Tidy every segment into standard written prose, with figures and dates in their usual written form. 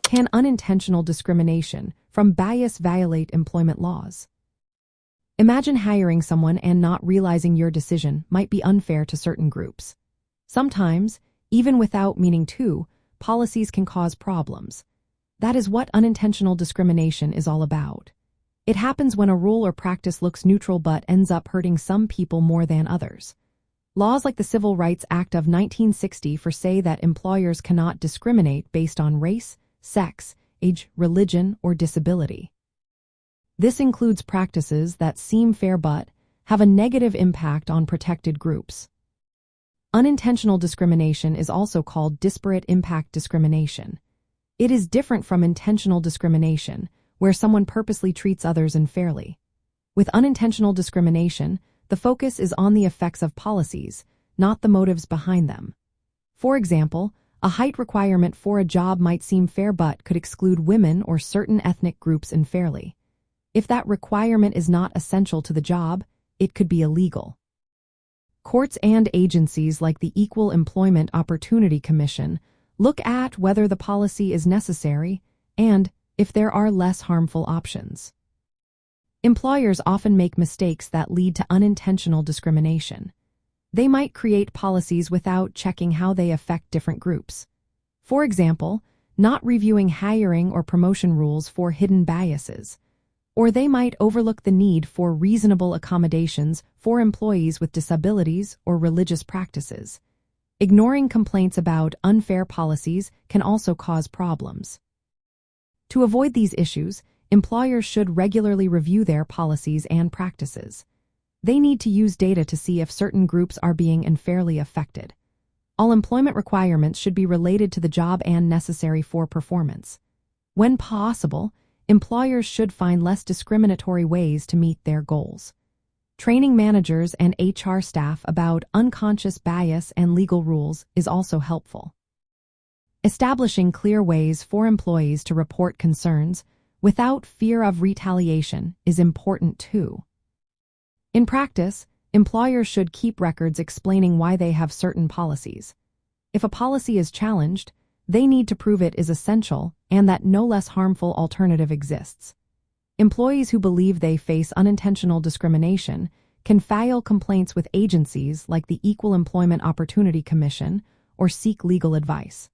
Can unintentional discrimination from bias violate employment laws? Imagine hiring someone and not realizing your decision might be unfair to certain groups. Sometimes, even without meaning to, policies can cause problems. That is what unintentional discrimination is all about. It happens when a rule or practice looks neutral but ends up hurting some people more than others. Laws like the Civil Rights Act of 1960 say that employers cannot discriminate based on race, sex, age, religion, or disability. This includes practices that seem fair but have a negative impact on protected groups. Unintentional discrimination is also called disparate impact discrimination. It is different from intentional discrimination, where someone purposely treats others unfairly. With unintentional discrimination, the focus is on the effects of policies, not the motives behind them. For example, a height requirement for a job might seem fair but could exclude women or certain ethnic groups unfairly. If that requirement is not essential to the job, it could be illegal. Courts and agencies like the Equal Employment Opportunity Commission look at whether the policy is necessary and if there are less harmful options. Employers often make mistakes that lead to unintentional discrimination. They might create policies without checking how they affect different groups. For example, not reviewing hiring or promotion rules for hidden biases. Or they might overlook the need for reasonable accommodations for employees with disabilities or religious practices. Ignoring complaints about unfair policies can also cause problems. To avoid these issues, employers should regularly review their policies and practices. They need to use data to see if certain groups are being unfairly affected. All employment requirements should be related to the job and necessary for performance. When possible, employers should find less discriminatory ways to meet their goals. Training managers and HR staff about unconscious bias and legal rules is also helpful. Establishing clear ways for employees to report concerns without fear of retaliation is important too. In practice, employers should keep records explaining why they have certain policies. If a policy is challenged, they need to prove it is essential and that no less harmful alternative exists. Employees who believe they face unintentional discrimination can file complaints with agencies like the Equal Employment Opportunity Commission or seek legal advice.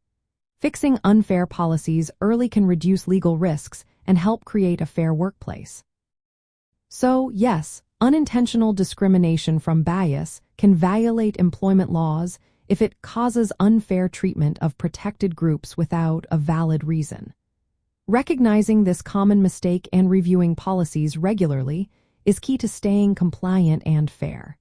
Fixing unfair policies early can reduce legal risks and help create a fair workplace. So, yes, unintentional discrimination from bias can violate employment laws if it causes unfair treatment of protected groups without a valid reason. Recognizing this common mistake and reviewing policies regularly is key to staying compliant and fair.